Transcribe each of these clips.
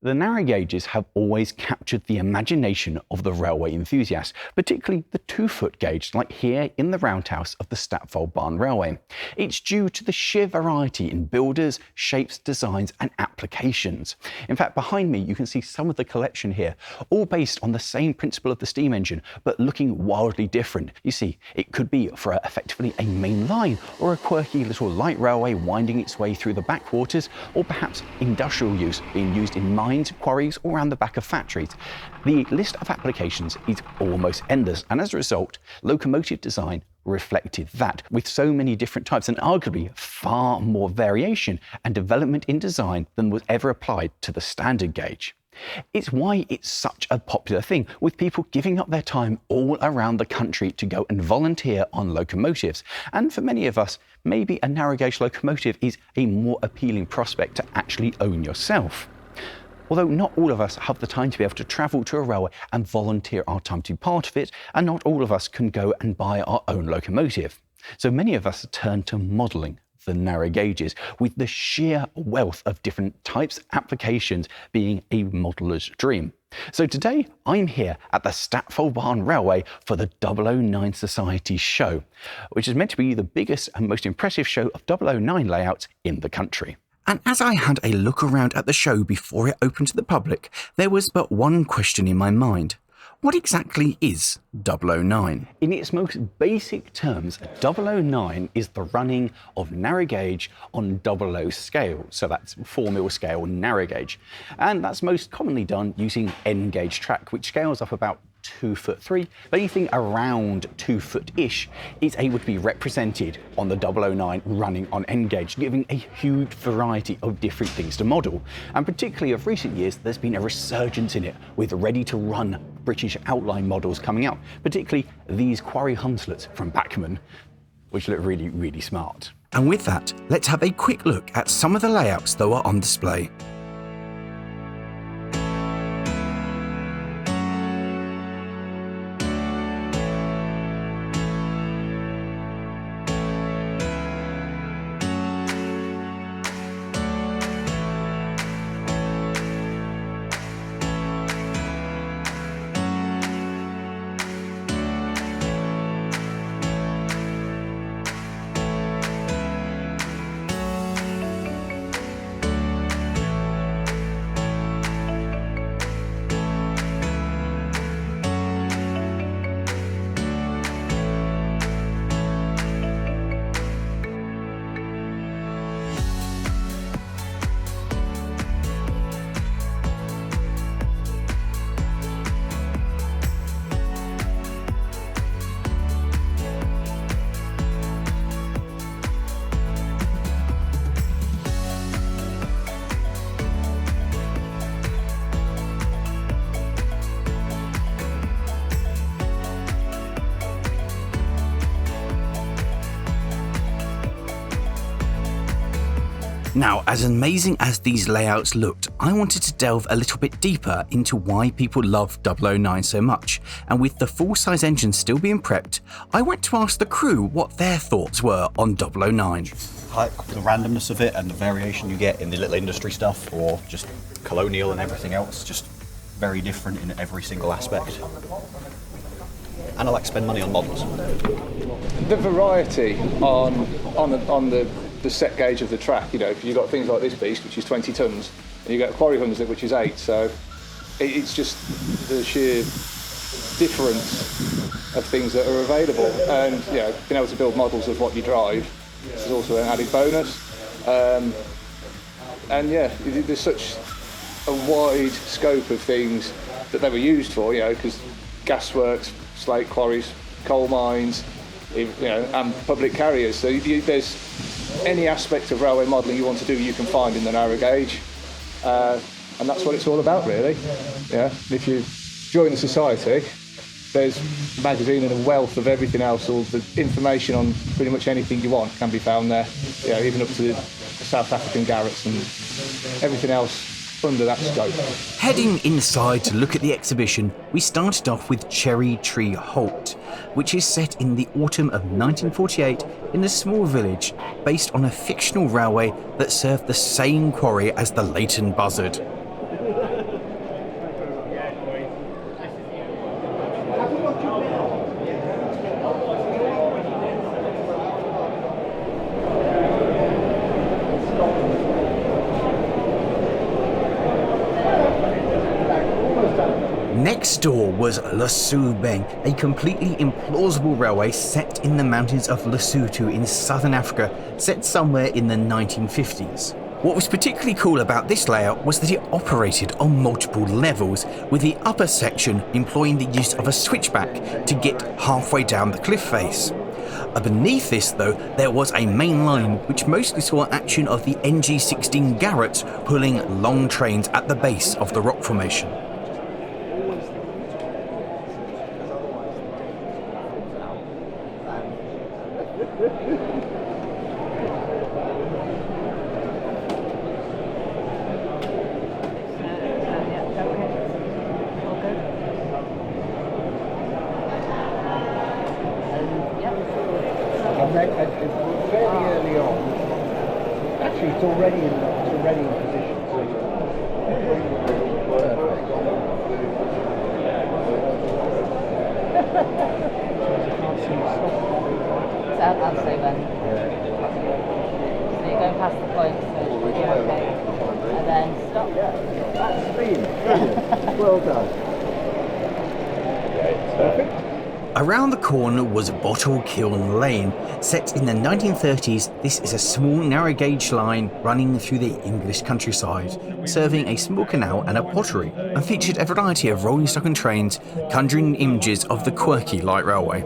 The narrow gauges have always captured the imagination of the railway enthusiast, particularly the 2-foot gauge like here in the roundhouse of the Statfold Barn Railway. It's due to the sheer variety in builders, shapes, designs and applications. In fact, behind me you can see some of the collection here, all based on the same principle of the steam engine, but looking wildly different. You see, it could be for effectively a main line, or a quirky little light railway winding its way through the backwaters, or perhaps industrial use being used in mines, quarries or around the back of factories. The list of applications is almost endless, and as a result, locomotive design reflected that, with so many different types and arguably far more variation and development in design than was ever applied to the standard gauge. It's why it's such a popular thing, with people giving up their time all around the country to go and volunteer on locomotives. And for many of us, maybe a narrow gauge locomotive is a more appealing prospect to actually own yourself. Although not all of us have the time to be able to travel to a railway and volunteer our time to be part of it, and not all of us can go and buy our own locomotive. So many of us turn to modelling the narrow gauges, with the sheer wealth of different types, applications being a modeller's dream. So today I'm here at the Statfold Barn Railway for the 009 Society show, which is meant to be the biggest and most impressive show of 009 layouts in the country. And as I had a look around at the show before it opened to the public, there was but one question in my mind. What exactly is 009? In its most basic terms, 009 is the running of narrow gauge on 00 scale, so that's 4 mil scale narrow gauge. And that's most commonly done using N gauge track, which scales up about 2'3", but anything around 2 foot-ish is able to be represented on the 009 running on N gauge, giving a huge variety of different things to model. And particularly of recent years, there's been a resurgence in it, with ready-to-run British outline models coming out, particularly these quarry Hunslets from Bachmann, which look really, really smart. And with that, let's have a quick look at some of the layouts that were on display. Now, as amazing as these layouts looked, I wanted to delve a little bit deeper into why people love 009 so much, and with the full-size engine still being prepped, I went to ask the crew what their thoughts were on 009. Like the randomness of it and the variation you get in the little industry stuff, or just colonial and everything else, just very different in every single aspect. And I like to spend money on models. The variety on the set gauge of the track, you know, you've got things like this beast, which is 20 tons, and you've got a quarry Hunslet, which is 8, so it's just the sheer difference of things that are available. And, you know, being able to build models of what you drive is also an added bonus. And yeah, there's such a wide scope of things that they were used for, you know, because gasworks, slate quarries, coal mines, you know, and public carriers. So there's any aspect of railway modelling you want to do, you can find in the narrow gauge, and that's what it's all about, really. Yeah. If you join the society, there's a magazine and a wealth of everything else. All the information on pretty much anything you want can be found there. You know, even up to the South African garrets and everything else under that scope. Heading inside to look at the exhibition, we started off with Cherry Tree Halt, which is set in the autumn of 1948 in a small village based on a fictional railway that served the same quarry as the Leighton Buzzard. Next door was Lesotho, a completely implausible railway set in the mountains of Lesotho in southern Africa, set somewhere in the 1950s. What was particularly cool about this layout was that it operated on multiple levels, with the upper section employing the use of a switchback to get halfway down the cliff face. Beneath this, though, there was a main line which mostly saw action of the NG16 Garretts pulling long trains at the base of the rock formation. Fairly early on. Actually, it's already in position. So I'll say then. So you're going past the point, so you're okay. And then stop. That's speed. Brilliant. Well done. Perfect. Around the corner was Bottle Kiln Lane. Set in the 1930s, this is a small narrow gauge line running through the English countryside, serving a small canal and a pottery, and featured a variety of rolling stock and trains, conjuring images of the quirky light railway.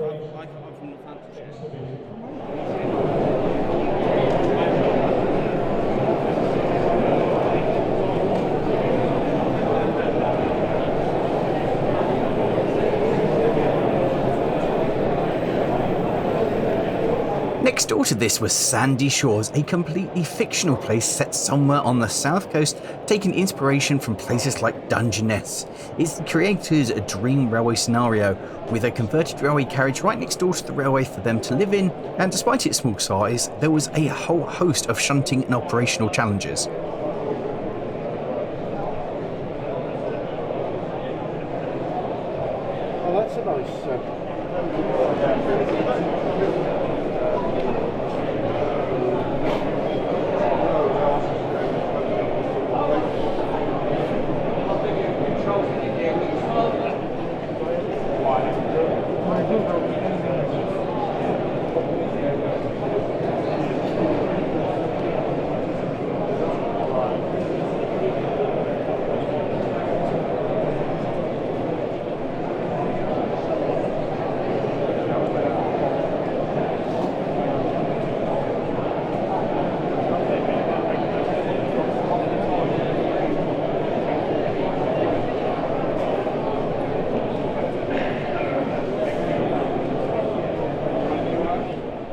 Next door to this was Sandy Shores, a completely fictional place set somewhere on the south coast, taking inspiration from places like Dungeness. It's the creator's dream railway scenario, with a converted railway carriage right next door to the railway for them to live in, and despite its small size, there was a whole host of shunting and operational challenges. Oh, that's a nice.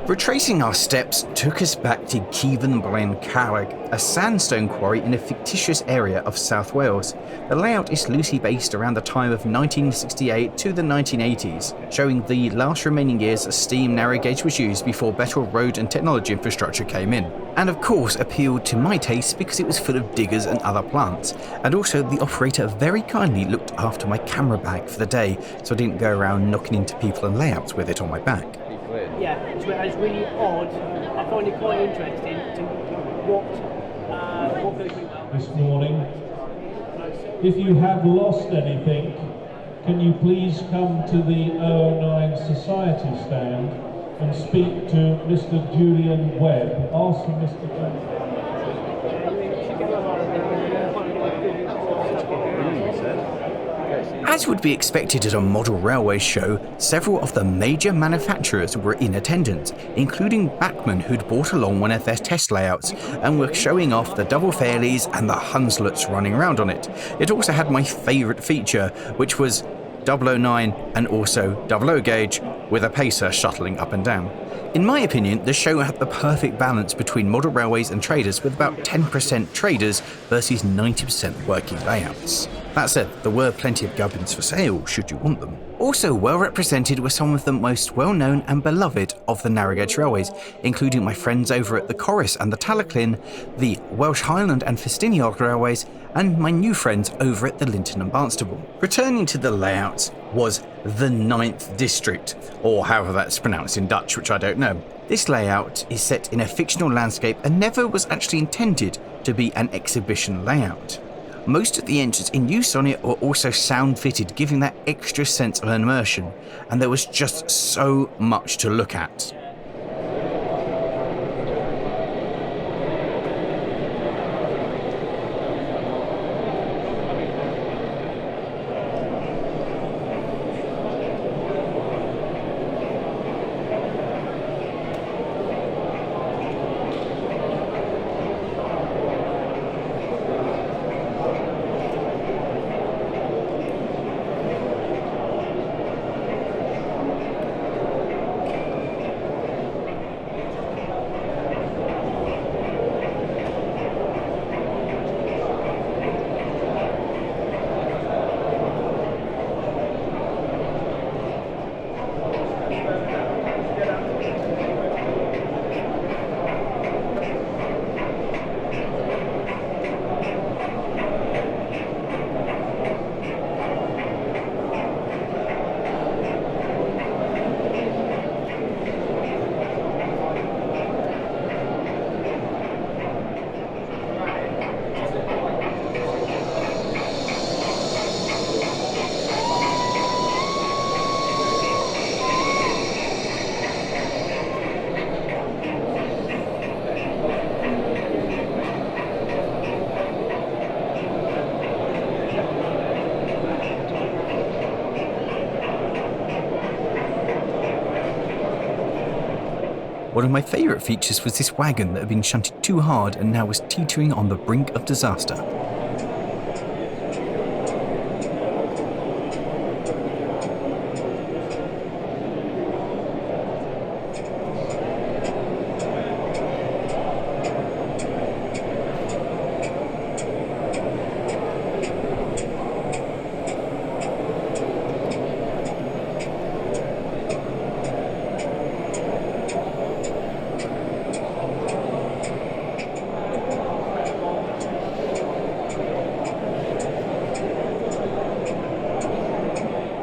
Retracing our steps took us back to Cevan Bryn Carreg, a sandstone quarry in a fictitious area of South Wales. The layout is loosely based around the time of 1968 to the 1980s, showing the last remaining years a steam narrow gauge was used before better road and technology infrastructure came in. And of course appealed to my taste because it was full of diggers and other plants. And also the operator very kindly looked after my camera bag for the day, so I didn't go around knocking into people and layouts with it on my back. Yeah, it's really odd. I find it quite interesting to what goes really well. This morning. If you have lost anything, can you please come to the 009 Society stand and speak to Mr. Julian Webb. Ask for Mr. Webb. As would be expected at a model railway show, several of the major manufacturers were in attendance, including Bachmann, who'd brought along one of their test layouts and were showing off the double fairleys and the Hunslets running around on it. It also had my favourite feature, which was 009 and also 00 gauge, with a pacer shuttling up and down. In my opinion, the show had the perfect balance between model railways and traders, with about 10% traders versus 90% working layouts. That said, there were plenty of gubbins for sale, should you want them. Also well represented were some of the most well-known and beloved of the narrow gauge railways, including my friends over at the Corris and the Talaclyn, the Welsh Highland and Festiniog railways, and my new friends over at the Linton and Barnstable. Returning to the layouts was the 9th District, or however that's pronounced in Dutch, which I don't know. This layout is set in a fictional landscape and never was actually intended to be an exhibition layout. Most of the engines in use on it were also sound fitted, giving that extra sense of immersion, and there was just so much to look at. One of my favourite features was this wagon that had been shunted too hard and now was teetering on the brink of disaster.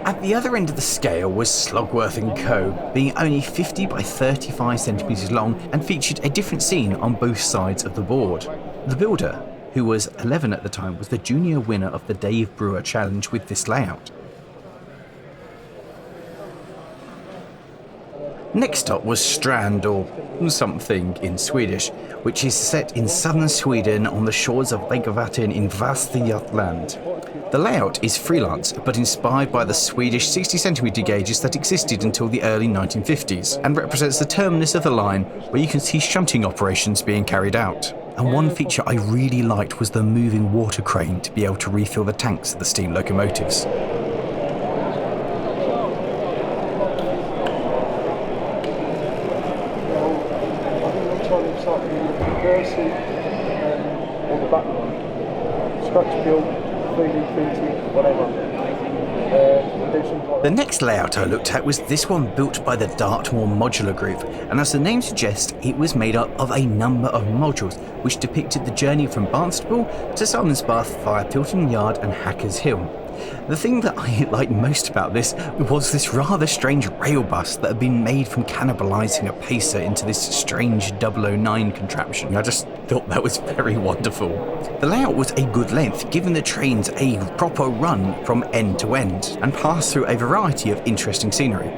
At the other end of the scale was Slogworth & Co., being only 50 by 35 centimetres long and featured a different scene on both sides of the board. The builder, who was 11 at the time, was the junior winner of the Dave Brewer Challenge with this layout. Next up was Strand, or something in Swedish, which is set in southern Sweden on the shores of Lake Vatten in Västergötland. The layout is freelance, but inspired by the Swedish 60cm gauges that existed until the early 1950s, and represents the terminus of the line where you can see shunting operations being carried out. And one feature I really liked was the moving water crane to be able to refill the tanks of the steam locomotives. Or the back one. Scratch build, 3D printing, whatever. The next layout I looked at was this one, built by the Dartmoor Modular Group, and as the name suggests, it was made up of a number of modules which depicted the journey from Barnstaple to Salmonsbath via Pilton Yard and Hackers Hill. The thing that I liked most about this was this rather strange rail bus that had been made from cannibalising a pacer into this strange 009 contraption. I just thought that was very wonderful. The layout was a good length, giving the trains a proper run from end to end, and passed through a variety of interesting scenery.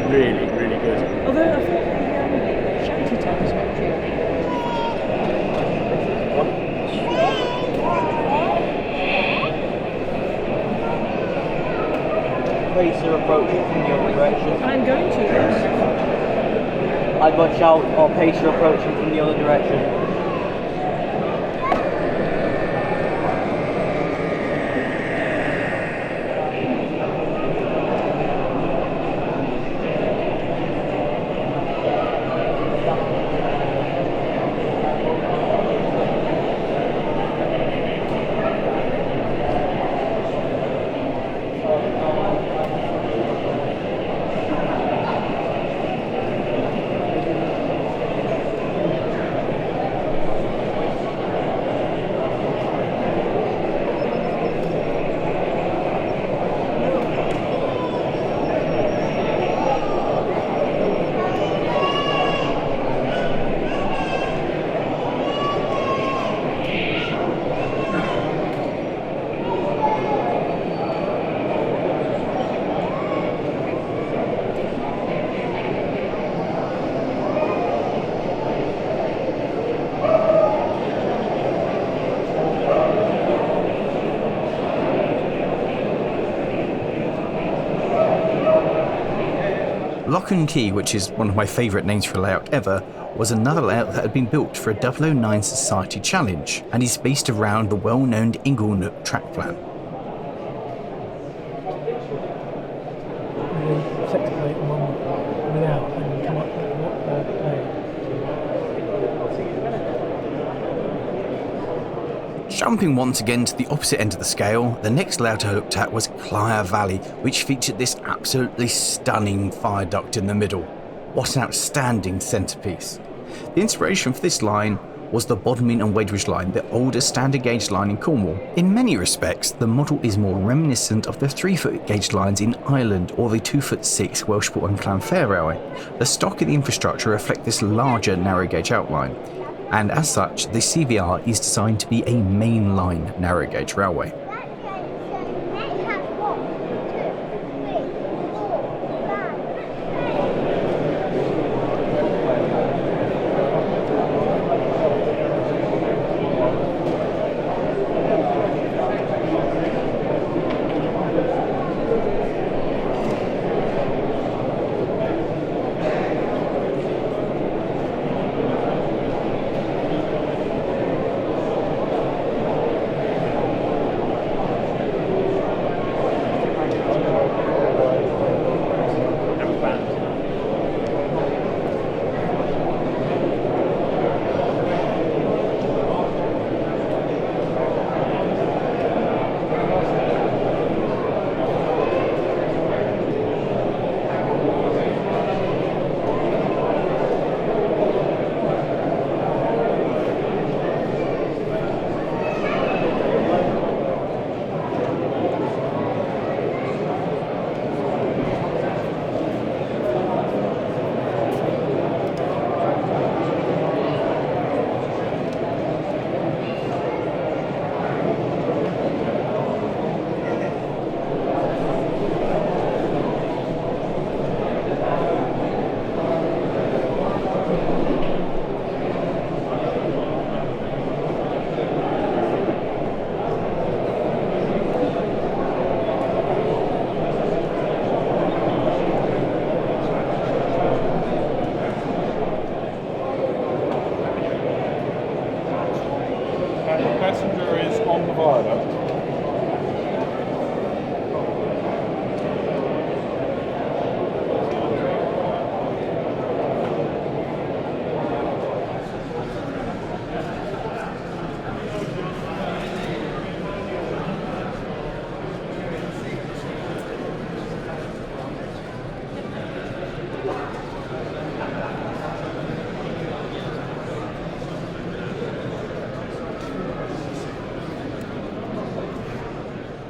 Really, really good. Although I thought the shanty town was quite cute. Pacer approaching from the other direction. I'm going to, yes. I'd watch out, or Pacer approaching from the other direction. Lock and Key, which is one of my favourite names for a layout ever, was another layout that had been built for a 009 Society Challenge and is based around the well-known Inglenook track plan. Sectivate one without and come up with what they're playing. Jumping once again to the opposite end of the scale, the next layout I looked at was Clire Valley, which featured this absolutely stunning fire duct in the middle. What an outstanding centrepiece. The inspiration for this line was the Bodmin and Wadebridge line, the oldest standard gauge line in Cornwall. In many respects, the model is more reminiscent of the 3-foot gauge lines in Ireland or the 2'6" Welshport and Clanfair Railway. The stock and the infrastructure reflect this larger narrow gauge outline, and as such, the CVR is designed to be a mainline narrow gauge railway. Passenger is on the viaduct.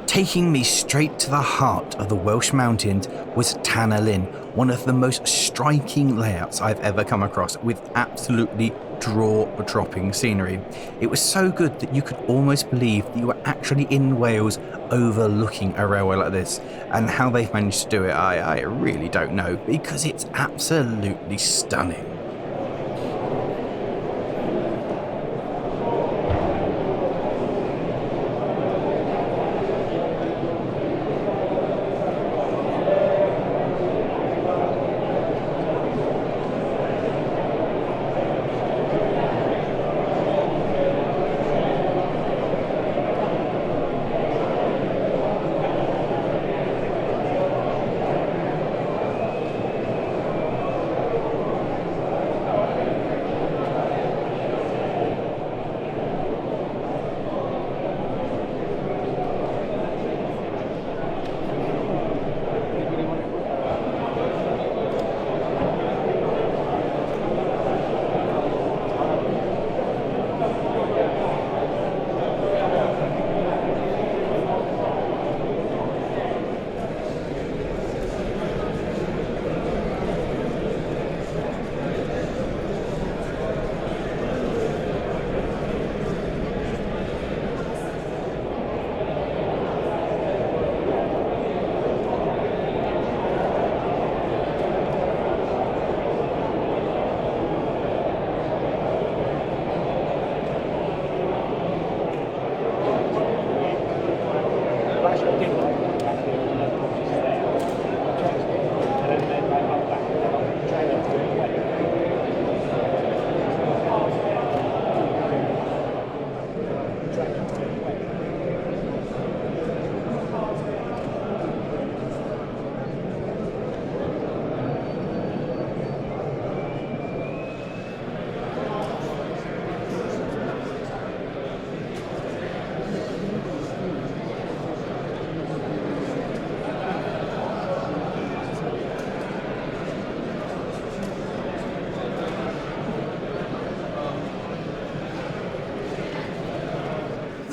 Taking me straight to the heart of the Welsh mountains was Tanner Lynn, one of the most striking layouts I've ever come across, with absolutely jaw-dropping scenery. It was so good that you could almost believe that you were actually in Wales overlooking a railway like this, and how they've managed to do it I really don't know, because it's absolutely stunning.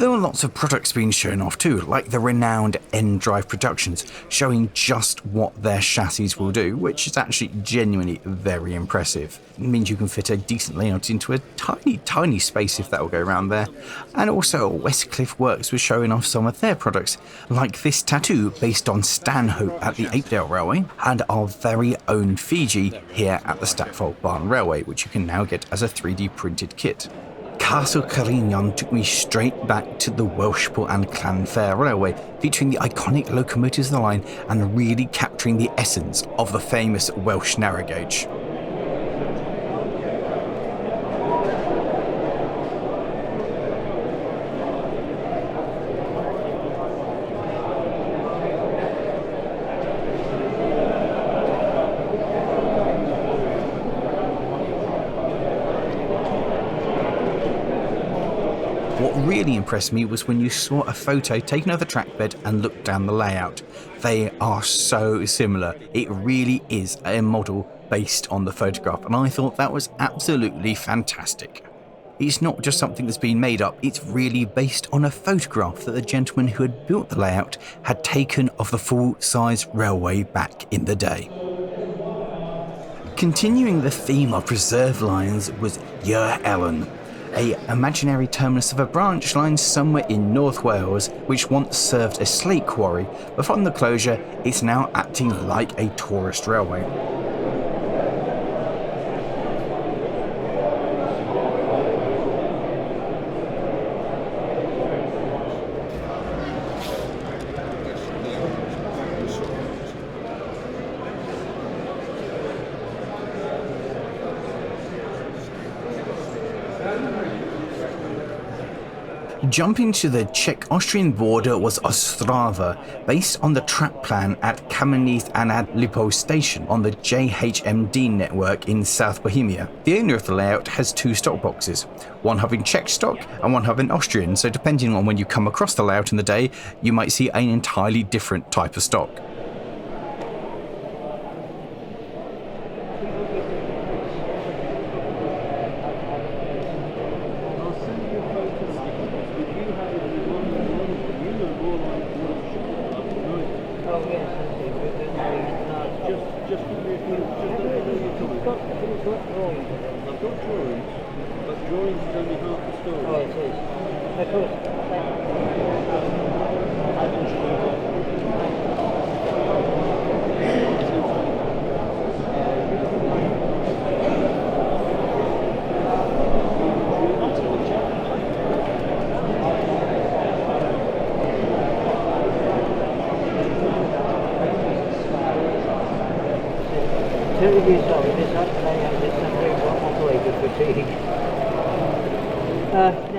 There were lots of products being shown off too, like the renowned N-Drive Productions, showing just what their chassis will do, which is actually genuinely very impressive. It means you can fit a decent layout into a tiny space if that will go around there. And also Westcliff Works was showing off some of their products, like this tattoo based on Stanhope at the Apedale Railway, and our very own Fiji here at the Statfold Barn Railway, which you can now get as a 3D printed kit. Castle Carignan took me straight back to the Welshport and Llanfair Railway, featuring the iconic locomotives of the line and really capturing the essence of the famous Welsh narrow gauge. What really impressed me was when you saw a photo taken of the trackbed and looked down the layout. They are so similar. It really is a model based on the photograph, and I thought that was absolutely fantastic. It's not just something that's been made up, it's really based on a photograph that the gentleman who had built the layout had taken of the full-size railway back in the day. Continuing the theme of preserved lines was Yer Ellen, a imaginary terminus of a branch line somewhere in North Wales which once served a slate quarry, but from the closure it's now acting like a tourist railway. Jumping to the Czech-Austrian border was Ostrava, based on the track plan at Kamenec and at Lipov station on the JHMD network in South Bohemia. The owner of the layout has two stock boxes, one having Czech stock and one having Austrian, so depending on when you come across the layout in the day, you might see an entirely different type of stock.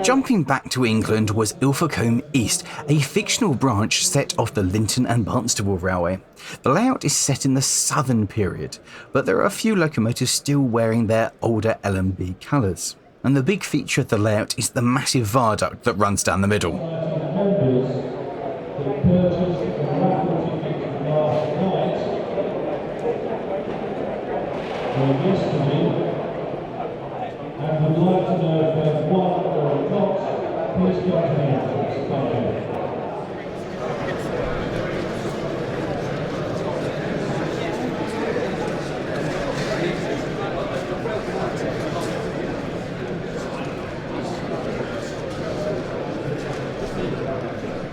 Jumping back to England was Ilfracombe East, a fictional branch set off the Linton and Barnstaple Railway. The layout is set in the southern period, but there are a few locomotives still wearing their older LMB colours. And the big feature of the layout is the massive viaduct that runs down the middle. And would like to know if there's one or not, please come to the entrance. Thank you.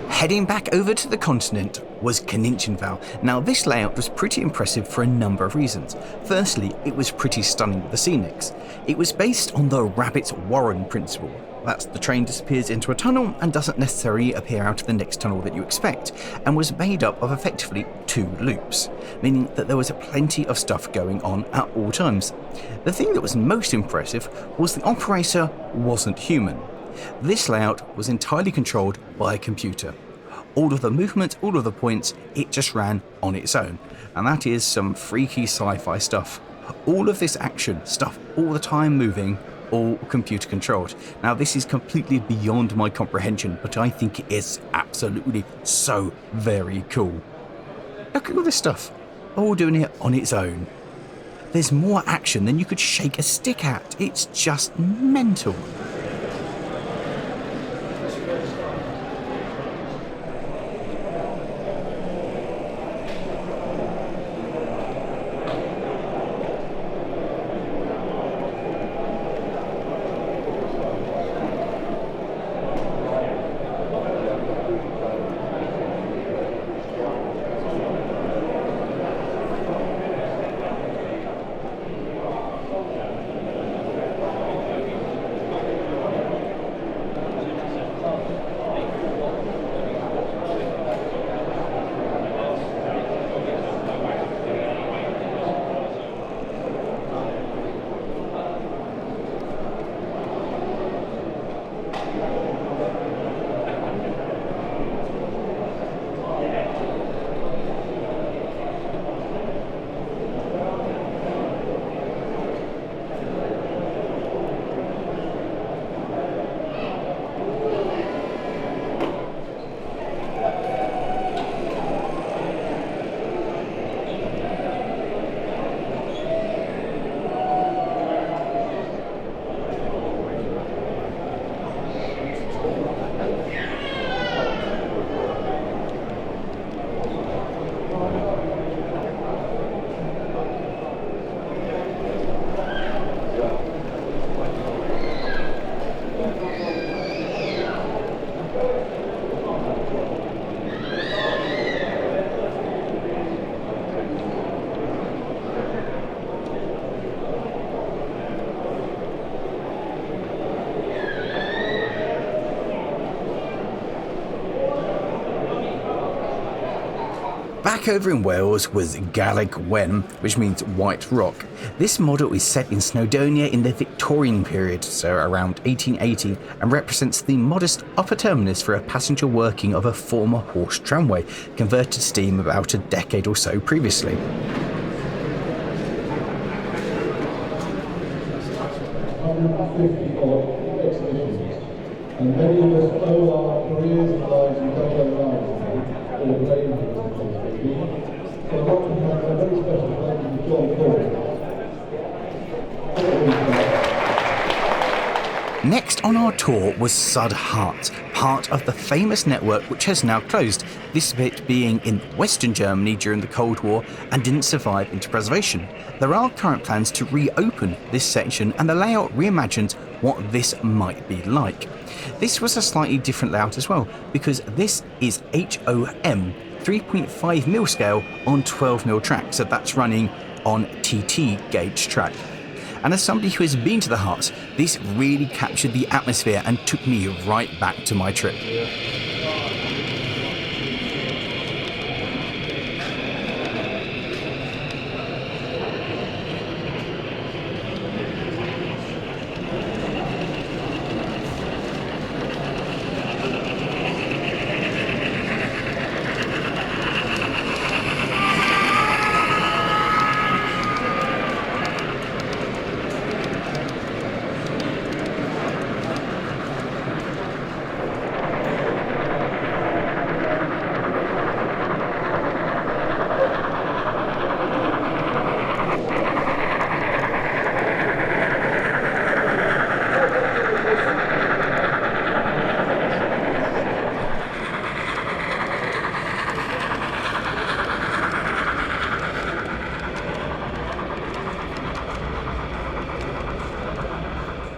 Heading back over to the continent was Kaninchenval. Now this layout was pretty impressive for a number of reasons. Firstly, it was pretty stunning with the scenics. It was based on the Rabbit's Warren principle. That's the train disappears into a tunnel and doesn't necessarily appear out of the next tunnel that you expect, and was made up of effectively two loops, meaning that there was plenty of stuff going on at all times. The thing that was most impressive was the operator wasn't human. This layout was entirely controlled by a computer. All of the movements, all of the points, it just ran on its own. And that is some freaky sci-fi stuff. All of this action, stuff all the time moving, all computer controlled. Now this is completely beyond my comprehension, but I think it is absolutely so very cool. Look at all this stuff, all doing it on its own. There's more action than you could shake a stick at. It's just mental. Back over in Wales was Garreg Wen, which means white rock. This model is set in Snowdonia in the Victorian period, so around 1880, and represents the modest upper terminus for a passenger working of a former horse tramway, converted to steam about a decade or so previously. 150-odd exhibitions, and many of us owe our careers and lives in double lines or brain exhibitions. So I'd like to have a very special thank you to John Paul. Next on our tour was Sudhart, part of the famous network which has now closed, this bit being in Western Germany during the Cold War and didn't survive into preservation. There are current plans to reopen this section, and the layout reimagines what this might be like. This was a slightly different layout as well, because this is HOM 3.5mm scale on 12mm track, so that's running on TT gauge track. And as somebody who has been to the Hearts, this really captured the atmosphere and took me right back to my trip.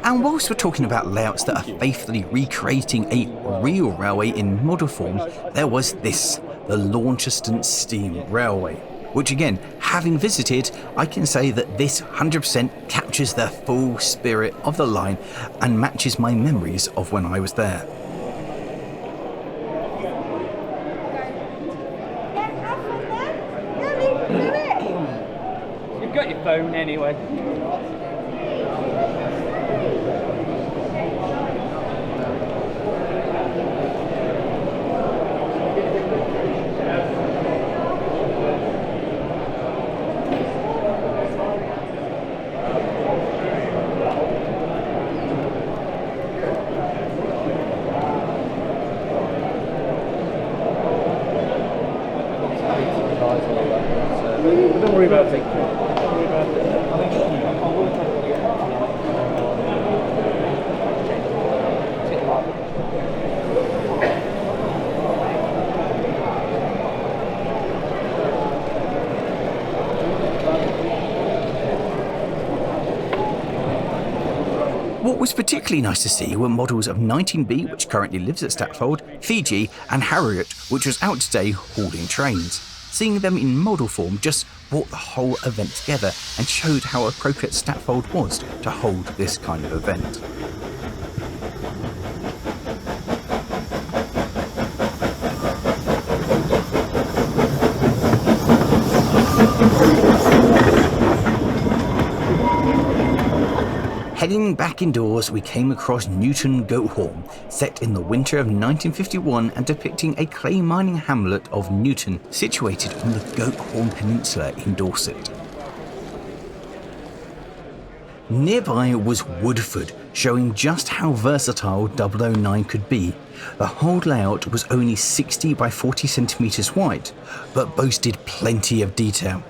And whilst we're talking about layouts that are faithfully recreating a real railway in model form, there was this, the Launceston Steam Railway, which again, having visited, I can say that this 100% captures the full spirit of the line and matches my memories of when I was there. You've got your phone anyway. Don't worry about it. Don't worry about it. What was particularly nice to see were models of 19B, which currently lives at Statfold, Fiji, and Harriet, which was out today hauling trains. Seeing them in model form just brought the whole event together and showed how appropriate Statfold was to hold this kind of event. Heading back indoors, we came across Newton Goathorn, set in the winter of 1951 and depicting a clay mining hamlet of Newton, situated on the Goathorn Peninsula in Dorset. Nearby was Woodford, showing just how versatile 009 could be. The whole layout was only 60 by 40 centimetres wide, but boasted plenty of detail.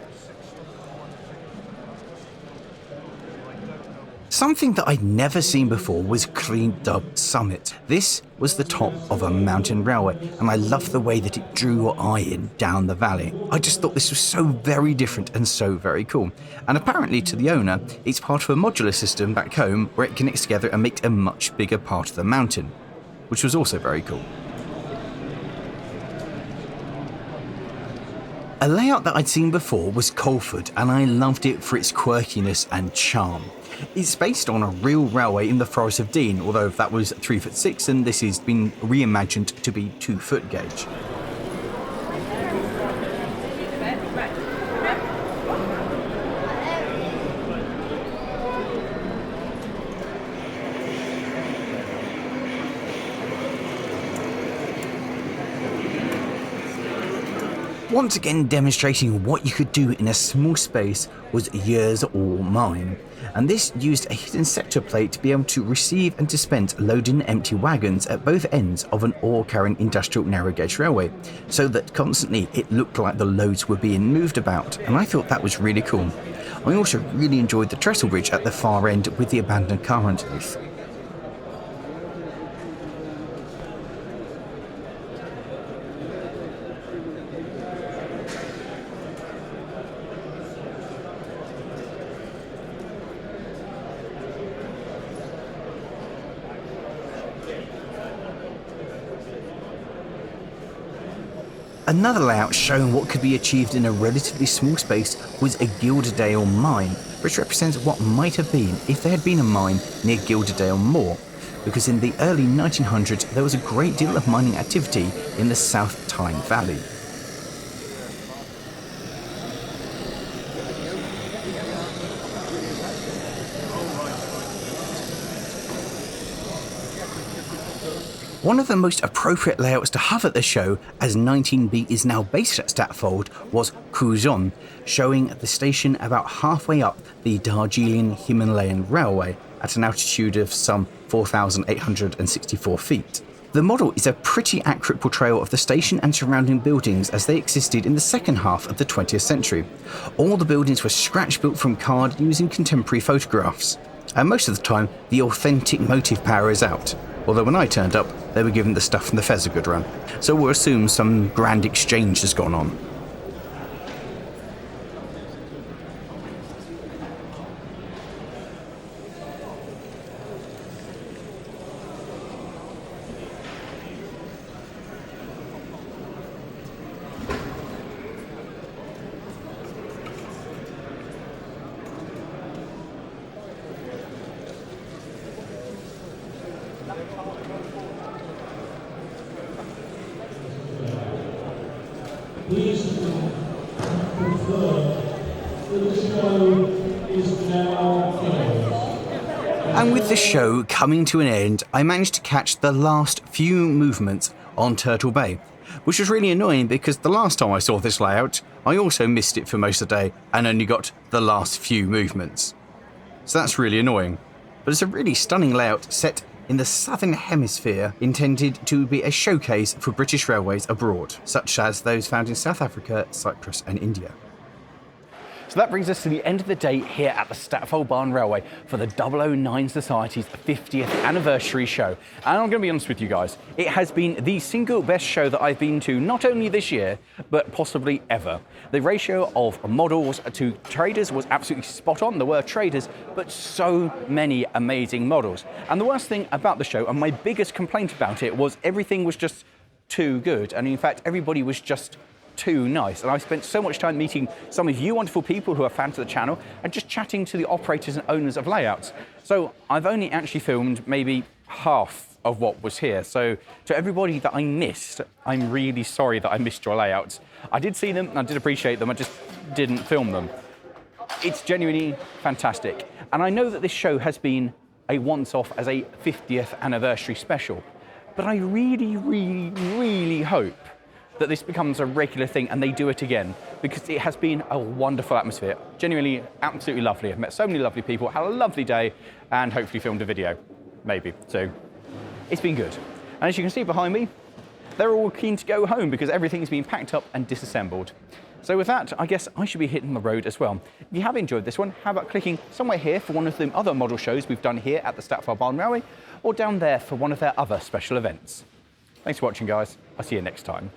Something that I'd never seen before was cleaned up summit. This was the top of a mountain railway, and I loved the way that it drew your eye in down the valley. I just thought this was so very different and so very cool. And apparently to the owner, it's part of a modular system back home where it connects together and makes a much bigger part of the mountain, which was also very cool. A layout that I'd seen before was Colford, and I loved it for its quirkiness and charm. It's based on a real railway in the Forest of Dean, although that was 3'6" and this has been reimagined to be 2 foot gauge. Once again demonstrating what you could do in a small space was Yours or Mine, and this used a hidden sector plate to be able to receive and dispense load and empty wagons at both ends of an ore-carrying industrial narrow gauge railway, so that constantly it looked like the loads were being moved about, and I thought that was really cool. I also really enjoyed the trestle bridge at the far end with the abandoned car underneath. Another layout showing what could be achieved in a relatively small space was a Gilderdale mine, which represents what might have been if there had been a mine near Gilderdale Moor, because in the early 1900s there was a great deal of mining activity in the South Tyne Valley. One of the most appropriate layouts to have at the show, as 19B is now based at Statfold, was Curzon, showing the station about halfway up the Darjeeling-Himalayan Railway at an altitude of some 4,864 feet. The model is a pretty accurate portrayal of the station and surrounding buildings as they existed in the second half of the 20th century. All the buildings were scratch-built from card using contemporary photographs, and most of the time the authentic motive power is out. Although when I turned up, they were given the stuff from the Fezzigood run, so we'll assume some grand exchange has gone on. Please confirm that the show is now closed. And with the show coming to an end, I managed to catch the last few movements on Turtle Bay, which was really annoying because the last time I saw this layout, I also missed it for most of the day and only got the last few movements. So that's really annoying. But it's a really stunning layout set in the Southern Hemisphere, intended to be a showcase for British railways abroad, such as those found in South Africa, Cyprus and India. So that brings us to the end of the day here at the Statfold Barn Railway for the 009 Society's 50th anniversary show. And I'm going to be honest with you guys, it has been the single best show that I've been to, not only this year, but possibly ever. The ratio of models to traders was absolutely spot on. There were traders, but so many amazing models. And the worst thing about the show, and my biggest complaint about it, was everything was just too good. And in fact, everybody was just too nice. And I spent so much time meeting some of you wonderful people who are fans of the channel and just chatting to the operators and owners of layouts. So I've only actually filmed maybe half of what was here. So to everybody that I missed, I'm really sorry that I missed your layouts. I did see them and I did appreciate them, I just didn't film them. It's genuinely fantastic. And I know that this show has been a once-off as a 50th anniversary special, but I really, really, really hope that this becomes a regular thing and they do it again, because it has been a wonderful atmosphere. Genuinely, absolutely lovely. I've met so many lovely people, had a lovely day, and hopefully filmed a video, maybe. So it's been good. And as you can see behind me, they're all keen to go home because everything's been packed up and disassembled. So with that, I guess I should be hitting the road as well. If you have enjoyed this one, how about clicking somewhere here for one of the other model shows we've done here at the Statfold Barn Railway, or down there for one of their other special events. Thanks for watching, guys. I'll see you next time.